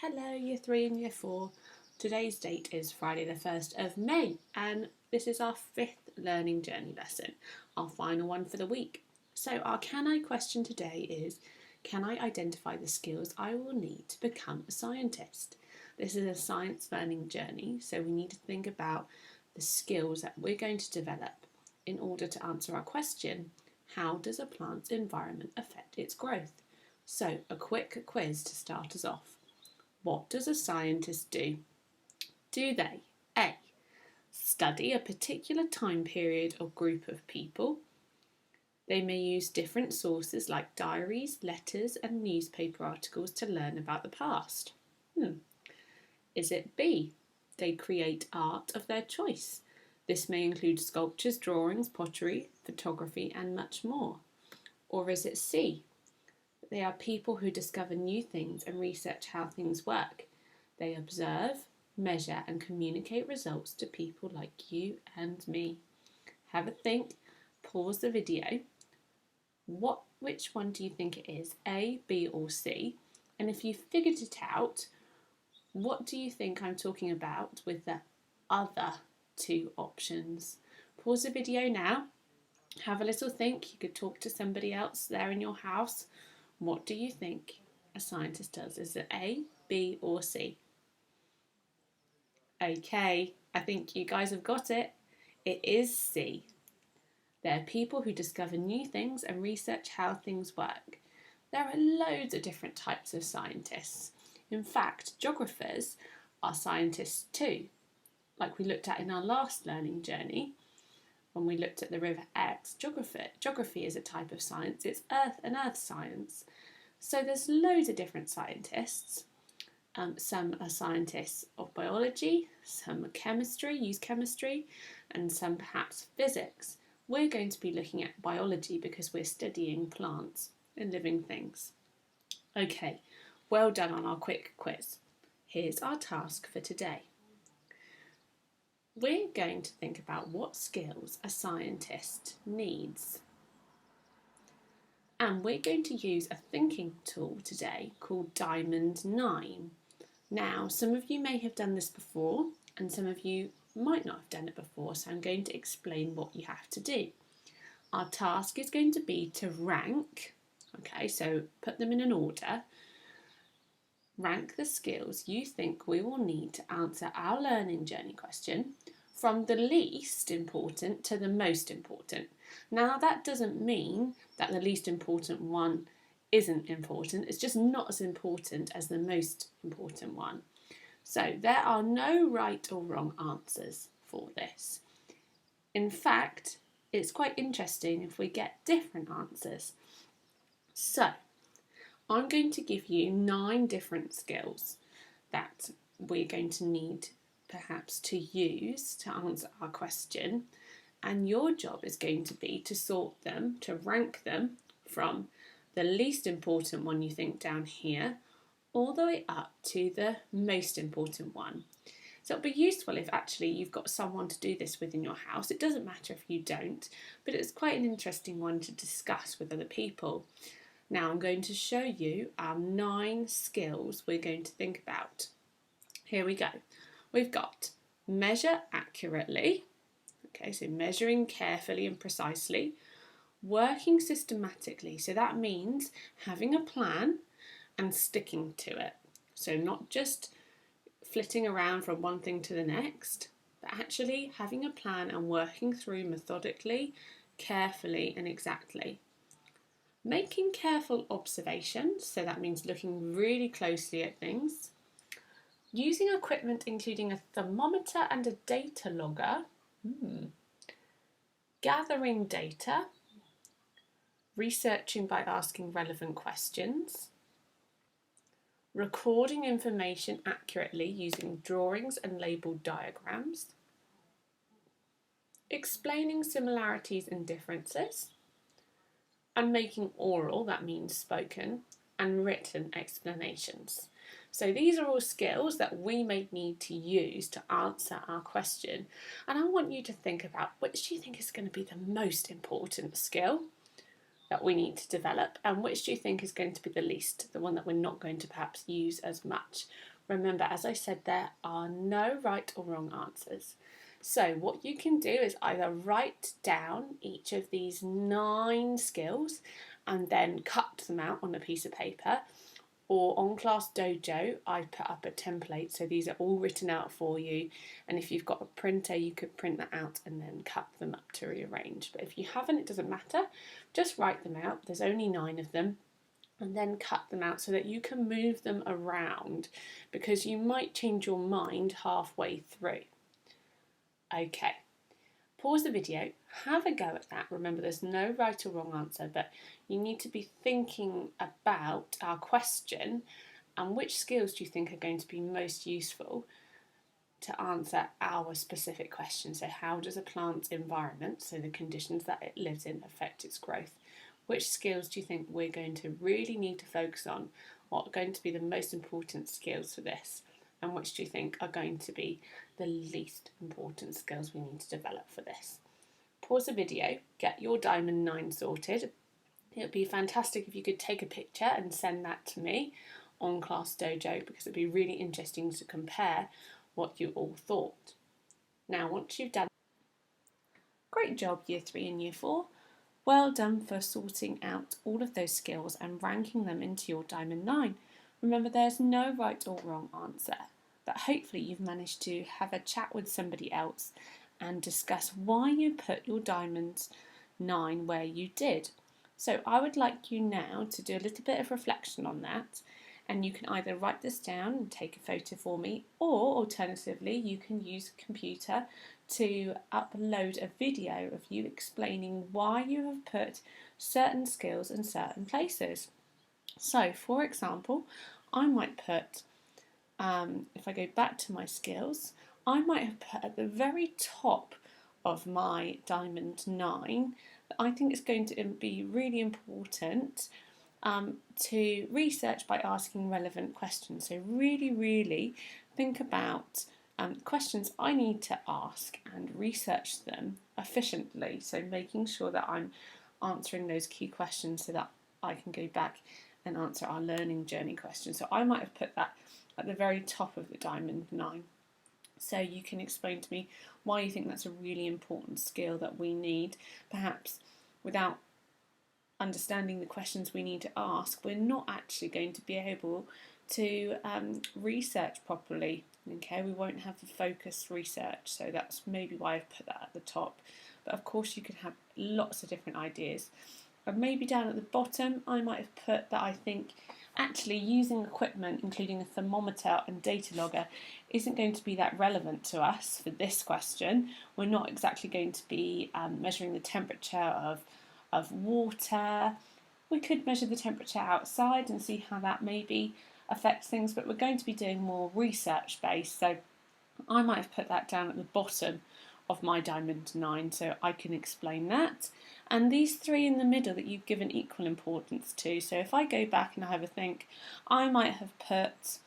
Hello, Year 3 and Year 4. Today's date is Friday the 1st of May, and this is our 5th learning journey lesson, our final one for the week. So our Can I question today is, can I identify the skills I will need to become a scientist? This is a science learning journey, so we need to think about the skills that we're going to develop in order to answer our question, how does a plant's environment affect its growth? So a quick quiz to start us off. What does a scientist do? Do they A. Study a particular time period or group of people? They may use different sources like diaries, letters, and newspaper articles to learn about the past. Is it B? They create art of their choice. This may include sculptures, drawings, pottery, photography, and much more. Or is it C? They are people who discover new things and research how things work. They observe, measure, and communicate results to people like you and me. Have a think, pause the video. Which one do you think it is? A, B, or C? And if you figured it out, what do you think I'm talking about with the other two options? Pause the video now. Have a little think. You could talk to somebody else there in your house. What do you think a scientist does? Is it A, B, or C? Okay, I think you guys have got it. It is C. They're people who discover new things and research how things work. There are loads of different types of scientists. In fact, geographers are scientists too, like we looked at in our last learning journey. When we looked at the River Exe, geography is a type of science. It's earth science. So there's loads of different scientists. Some are scientists of biology, some are use chemistry, and some perhaps physics. We're going to be looking at biology because we're studying plants and living things. Okay, well done on our quick quiz. Here's our task for today. We're going to think about what skills a scientist needs. And we're going to use a thinking tool today called Diamond 9. Now, some of you may have done this before, and some of you might not have done it before, so I'm going to explain what you have to do. Our task is going to be to rank, okay, so put them in an order. Rank the skills you think we will need to answer our learning journey question from the least important to the most important. Now, that doesn't mean that the least important one isn't important. It's just not as important as the most important one. So there are no right or wrong answers for this. In fact, it's quite interesting if we get different answers. So I'm going to give you 9 different skills that we're going to need perhaps to use to answer our question, and your job is going to be to sort them, to rank them from the least important one you think down here all the way up to the most important one. So it'll be useful if actually you've got someone to do this with in your house. It doesn't matter if you don't, but it's quite an interesting one to discuss with other people. Now I'm going to show you our 9 skills we're going to think about. Here we go. We've got measure accurately, okay, so measuring carefully and precisely, working systematically, so that means having a plan and sticking to it. So not just flitting around from one thing to the next, but actually having a plan and working through methodically, carefully and exactly. Making careful observations, so that means looking really closely at things. Using equipment including a thermometer and a data logger. Gathering data. Researching by asking relevant questions. Recording information accurately using drawings and labelled diagrams. Explaining similarities and differences. And making oral, that means spoken, and written explanations. So these are all skills that we may need to use to answer our question. And I want you to think about which do you think is going to be the most important skill? that we need to develop, and which do you think is going to be the least, the one that we're not going to perhaps use as much? Remember, as I said, there are no right or wrong answers. So what you can do is either write down each of these 9 skills and then cut them out on a piece of paper, or on Class Dojo, I put up a template, so these are all written out for you. And if you've got a printer, you could print that out and then cut them up to rearrange. But if you haven't, it doesn't matter. Just write them out. There's only 9 of them. And then cut them out so that you can move them around, because you might change your mind halfway through. Okay. Pause the video, have a go at that. Remember, there's no right or wrong answer, but you need to be thinking about our question and which skills do you think are going to be most useful to answer our specific question. So how does a plant's environment, so the conditions that it lives in, affect its growth? Which skills do you think we're going to really need to focus on? What are going to be the most important skills for this? And which do you think are going to be the least important skills we need to develop for this? Pause the video, get your Diamond 9 sorted. It would be fantastic if you could take a picture and send that to me on Class Dojo, because it would be really interesting to compare what you all thought. Now, once you've done, great job Year 3 and Year 4. Well done for sorting out all of those skills and ranking them into your Diamond 9. Remember, there's no right or wrong answer, but hopefully you've managed to have a chat with somebody else and discuss why you put your Diamond 9 where you did. So I would like you now to do a little bit of reflection on that, and you can either write this down and take a photo for me, or alternatively you can use a computer to upload a video of you explaining why you have put certain skills in certain places. So, for example, I might put, if I go back to my skills, I might have put at the very top of my Diamond 9 that I think it's going to be really important to research by asking relevant questions. So really think about questions I need to ask and research them efficiently. So making sure that I'm answering those key questions so that I can go back and answer our learning journey questions. So I might have put that at the very top of the Diamond 9. So you can explain to me why you think that's a really important skill that we need. Perhaps without understanding the questions we need to ask, we're not actually going to be able to research properly. Okay, we won't have the focused research, so that's maybe why I've put that at the top. But of course you could have lots of different ideas. And maybe down at the bottom I might have put that I think actually using equipment, including a thermometer and data logger, isn't going to be that relevant to us for this question. We're not exactly going to be measuring the temperature of water. We could measure the temperature outside and see how that maybe affects things, but we're going to be doing more research based, so I might have put that down at the bottom of my Diamond 9 so I can explain that. And these 3 in the middle that you've given equal importance to. So if I go back and have a think, I might have put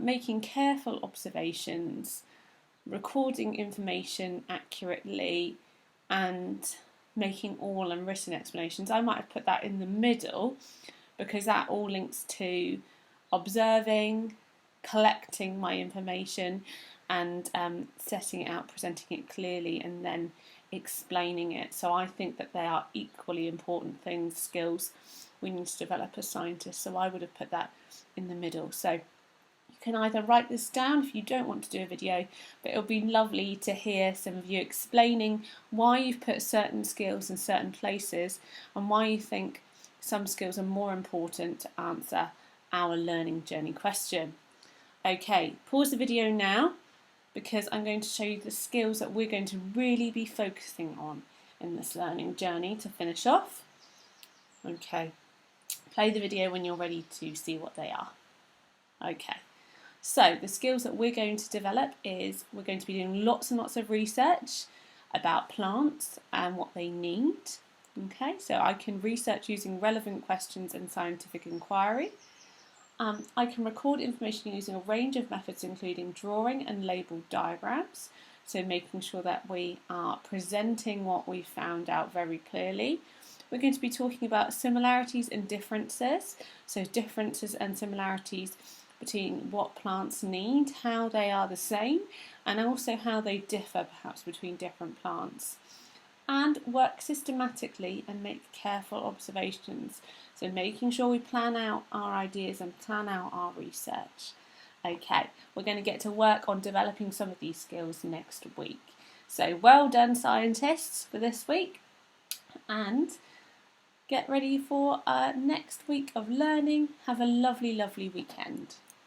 making careful observations, recording information accurately, and making oral and written explanations. I might have put that in the middle because that all links to observing, collecting my information, and setting it out, presenting it clearly, and then explaining it. So I think that they are equally important things, skills we need to develop as scientists. So I would have put that in the middle. So you can either write this down if you don't want to do a video, but it'll be lovely to hear some of you explaining why you've put certain skills in certain places and why you think some skills are more important to answer our learning journey question. Okay, pause the video now, because I'm going to show you the skills that we're going to really be focusing on in this learning journey to finish off. Okay, play the video when you're ready to see what they are. Okay, so the skills that we're going to develop is we're going to be doing lots and lots of research about plants and what they need. Okay, so I can research using relevant questions and scientific inquiry. I can record information using a range of methods, including drawing and labelled diagrams, so making sure that we are presenting what we found out very clearly. we're going to be talking about similarities and differences. So differences and similarities between what plants need, how they are the same, and also how they differ perhaps between different plants. And work systematically and make careful observations. So making sure we plan out our ideas and plan out our research. Okay, we're going to get to work on developing some of these skills next week. So well done, scientists, for this week, and get ready for our next week of learning. Have a lovely, lovely weekend.